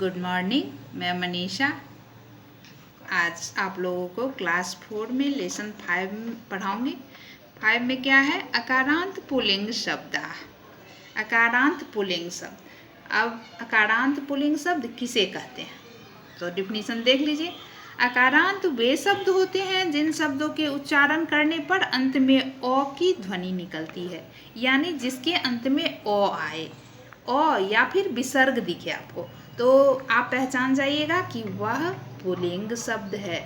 Good morning. मैं मनीषा आज आप लोगों को क्लास 4 में लेसन 5 पढ़ाऊंगी। 5 में क्या है? अकारांत पुल्लिंग शब्द। अकारांत पुल्लिंग शब्द। अब अकारांत पुल्लिंग शब्द किसे कहते हैं तो डिफिनीशन देख लीजिए। अकारांत वे शब्द होते हैं जिन शब्दों के उच्चारण करने पर अंत में ओ की ध्वनि निकलती है, यानी जिसके अंत में ओ आए, ओ या फिर विसर्ग दिखे आपको, तो आप पहचान जाइएगा कि वह पुल्लिंग शब्द है।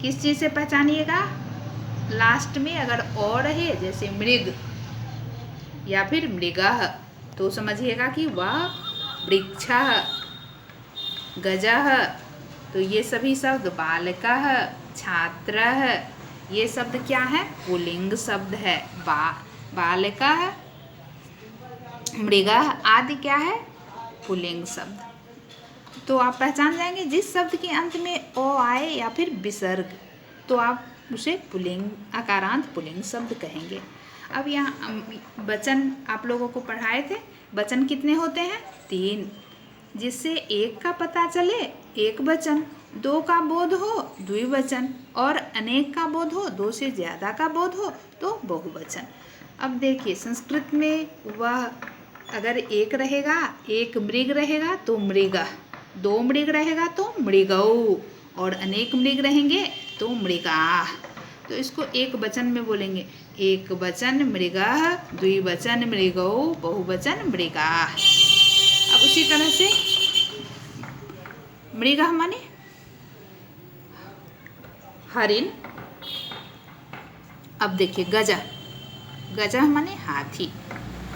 किस चीज़ से पहचानिएगा? लास्ट में अगर ओ रहे, जैसे मृग या फिर मृगः, तो समझिएगा कि वह वृक्षः, गजः। तो ये सभी शब्द, बालकः, छात्रः, ये शब्द क्या है? पुल्लिंग शब्द है। बालकः, मृगः आदि क्या है? पुल्लिंग शब्द। तो आप पहचान जाएंगे जिस शब्द के अंत में ओ आए या फिर विसर्ग, तो आप उसे पुल्लिंग, अकारांत पुल्लिंग शब्द कहेंगे। अब यहाँ वचन आप लोगों को पढ़ाए थे। वचन कितने होते हैं? 3, जिससे एक का पता चले एक वचन, 2 का बोध हो द्विवचन, और अनेक का बोध हो, 2 से ज़्यादा का बोध हो तो बहुवचन। अब देखिए संस्कृत में वह अगर एक रहेगा, एक मृग रहेगा तो मृगः, 2 मृग रहेगा तो मृगौ, और अनेक मृग रहेंगे तो मृगाः। तो इसको एक वचन में बोलेंगे, एक वचन मृगः, द्विवचन मृगौ, बहुवचन मृगाः। अब उसी तरह से मृगः माने हरिण। अब देखिए गजः, गजः माने हाथी।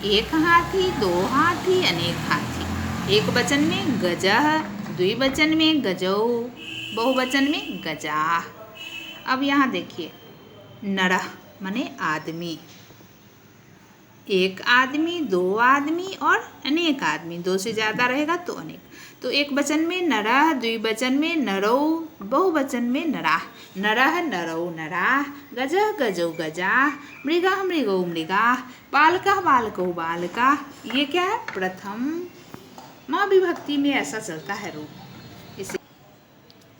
एक हाथी, 2 हाथी, अनेक हाथी। एक वचन में गजः, द्विवचन में गजौ, बहुवचन में गजाः। अब यहाँ देखिए नरः माने आदमी। एक आदमी, 2 आदमी और अनेक आदमी, 2 से ज़्यादा रहेगा तो अनेक। तो एक वचन में नरः, द्विवचन में नरौ, बहुवचन में नराः। नरः नरौ नराः, गजः गजौ गजाः, मृगः मृगौ मृगाः, बालकः बालकौ बालकाः। ये क्या है? प्रथम माँ विभक्ति में ऐसा चलता है रूप इसे।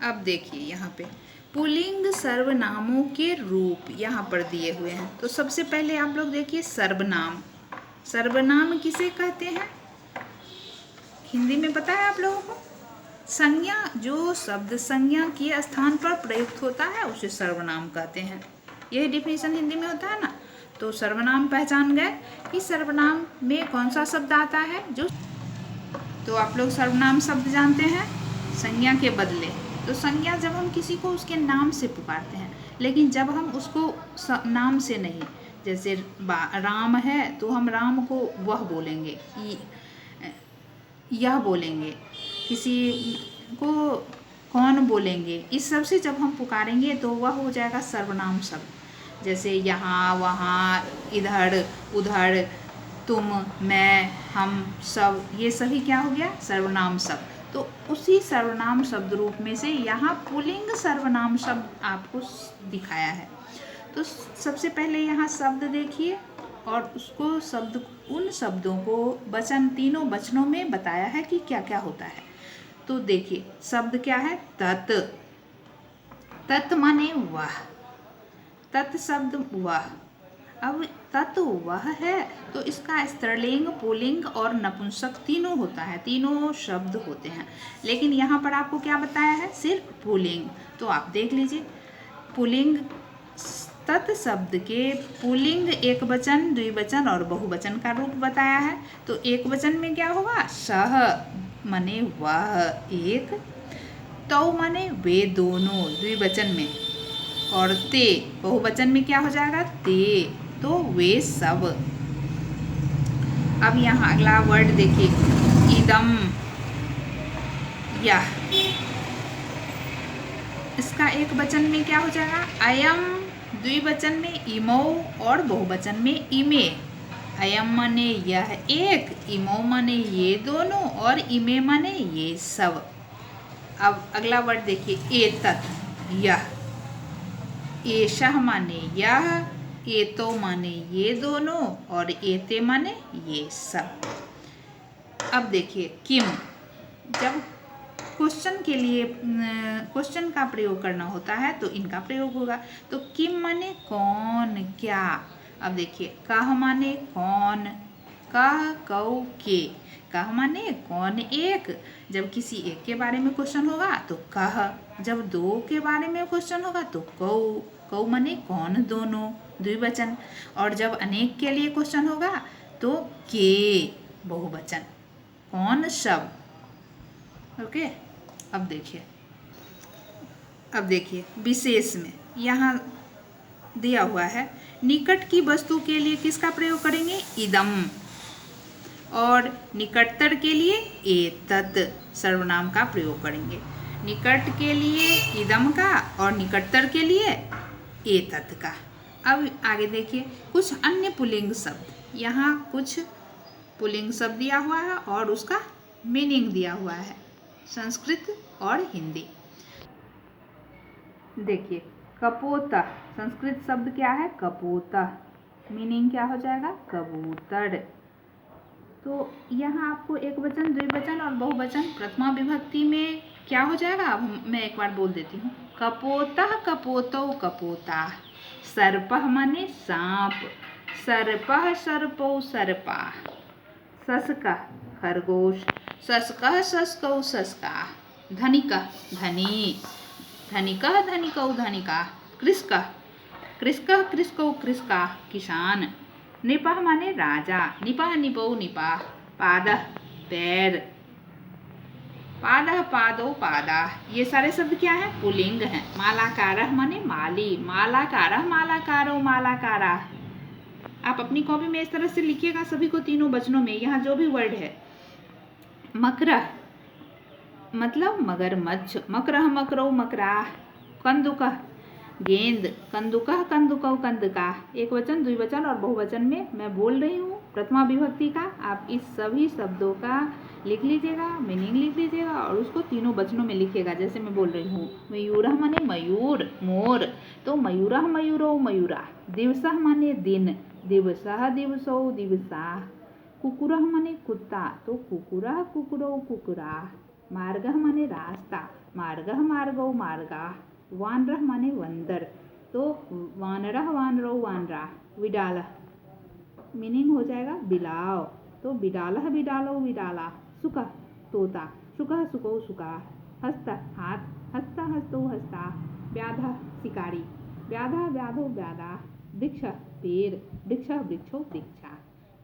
अब देखिए यहाँ पे पुल्लिंग सर्वनामों के रूप यहाँ पर दिए हुए हैं। तो सबसे पहले आप लोग देखिए सर्वनाम। सर्वनाम किसे कहते हैं? हिंदी में पता है आप लोगों को? संज्ञा, जो शब्द संज्ञा के स्थान पर प्रयुक्त होता है उसे सर्वनाम कहते हैं। यही डिफिनीशन हिंदी में होता है ना। तो सर्वनाम पहचान गए कि सर्वनाम में कौन सा शब्द आता है जो। तो आप लोग सर्वनाम शब्द जानते हैं संज्ञा के बदले। तो संज्ञा जब हम किसी को उसके नाम से पुकारते हैं, लेकिन जब हम उसको नाम से नहीं, जैसे राम है तो हम राम को वह बोलेंगे, यह बोलेंगे, किसी को कौन बोलेंगे, इस सब से जब हम पुकारेंगे तो वह हो जाएगा सर्वनाम शब्द। जैसे यहाँ, वहाँ, इधर, उधर, तुम, मैं, हम, सब, ये सभी क्या हो गया? सर्वनाम शब्द। तो उसी सर्वनाम शब्द रूप में से यहाँ पुल्लिंग सर्वनाम शब्द आपको दिखाया है। तो सबसे पहले यहाँ शब्द देखिए और उसको शब्द, उन शब्दों को वचन, तीनों वचनों में बताया है कि क्या क्या होता है। तो देखिए शब्द क्या है? तत्। तत् माने वह, तत् शब्द वह। अब तत् वह है तो इसका स्त्रीलिंग, पुल्लिंग और नपुंसक तीनों होता है, तीनों शब्द होते हैं। लेकिन यहाँ पर आपको क्या बताया है? सिर्फ पुल्लिंग। तो आप देख लीजिए पुल्लिंग, तत् शब्द के पुल्लिंग एक वचन, द्विवचन और बहुवचन का रूप बताया है। तो एक वचन में क्या होगा? सह माने वह एक, तौ माने वे दोनों द्विवचन में, और ते बहुवचन में क्या हो जाएगा? ते, तो वे सब। अब यहाँ अगला वर्ड देखिए इदम, यह। इसका एक वचन में क्या हो जाएगा? अयम, द्विवचन में इमौ और बहुवचन में इमे। अयम माने यह एक, इमौ माने ये दोनों, और इमे माने ये सब। अब अगला वर्ड देखिए एतत्, यह। एषः माने यह, एतो माने ये दोनों, और एते माने ये सब। अब देखिए किम, जब क्वेश्चन के लिए क्वेश्चन का प्रयोग करना होता है तो इनका प्रयोग होगा। तो किम माने कौन क्या। अब देखिए कह माने कौन, कह कौ के। कह माने कौन एक, जब किसी एक के बारे में क्वेश्चन होगा तो कह, जब दो के बारे में क्वेश्चन होगा तो कौ। कौ माने कौन दोनों, द्विवचन। और जब अनेक के लिए क्वेश्चन होगा तो के, बहुवचन। कौन सब। ओके। अब देखिए विशेष में यहाँ दिया हुआ है, निकट की वस्तु के लिए किसका प्रयोग करेंगे, इदम। और निकटतर के लिए एतत् सर्वनाम का प्रयोग करेंगे। निकट के लिए इदम का और निकटतर के लिए एतत् का। अब आगे देखिए कुछ अन्य पुल्लिंग शब्द। यहाँ कुछ पुल्लिंग शब्द दिया हुआ है और उसका मीनिंग दिया हुआ है, संस्कृत और हिंदी। देखिए कपोतः, संस्कृत शब्द क्या है, कपोतः। मीनिंग क्या हो जाएगा, कबूतर। तो यहाँ आपको एक वचन, द्विवचन और बहुवचन प्रथमा विभक्ति में क्या हो जाएगा, अब मैं एक बार बोल देती हूँ। कपोतः कपोतौ कपोता। सर्पः माने सांप, सर्पः सर्पौ सर्पा। शशकः खरगोश, शशकः शशकौ शशका। धनिकः धनी, धनिकः धनिकौ धनिका। कृषकः कृषकः कृषकौ कृषका, किसान। नृपः माने राजा, निपः निपौ निपाः। पादः पैर, पादः पादौ पादाः। ये सारे शब्द क्या है, पुल्लिंग हैं। मालाकारः माने माली, मालाकारः मालाकारौ मालाकाराः। आप अपनी कॉपी में इस तरह से लिखिएगा सभी को तीनों वचनों में, यहाँ जो भी वर्ड है। मकरः मतलब मगरमच्छ, मकरः मकरौ मकराः। कंदुकः गेंद, कंदुकः कंदुकौ कंदका। एक वचन, द्विवचन और बहुवचन में मैं बोल रही हूँ प्रथमा विभक्ति का। आप इस सभी शब्दों का लिख लीजिएगा, मीनिंग लिख लीजिएगा और उसको तीनों वचनों में लिखिएगा जैसे मैं बोल रही हूँ। मयूरः माने मयूर, मोर। तो मयूरः मयूरौ मयूरा। दिवसः माने दिन, दिवसः दिवसौ दिवसाः। कुकुरः माने कुत्ता, तो कुकुरः कुकुरौ कुकुराः। मार्गः माने रास्ता, मार्गः मार्गौ मार्गाः। वानरः माने बंदर, तो वानरः वानरौ वानराः। विडालः मीनिंग हो जाएगा बिलाव, तो बिडालः बिडालौ बिडाला। शुकः तोता, शुकः शुकौ शुकाः। हस्तः हाथ, हस्तः हस्तौ हस्ताः। व्याधः शिकारी, व्याधः व्याधौ व्याधाः। वृक्षः पेड़, वृक्षः वृक्षौ वृक्षा।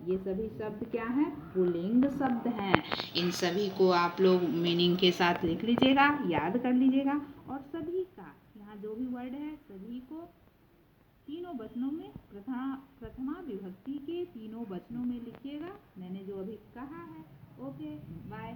ये सभी शब्द क्या हैं, पुल्लिंग शब्द हैं। इन सभी को आप लोग मीनिंग के साथ लिख लीजिएगा, याद कर लीजिएगा। और सभी का यहाँ जो भी वर्ड है सभी को तीनों वचनों में, प्रथमा विभक्ति के तीनों वचनों में लिखिएगा, मैंने जो अभी कहा है। Okay bye.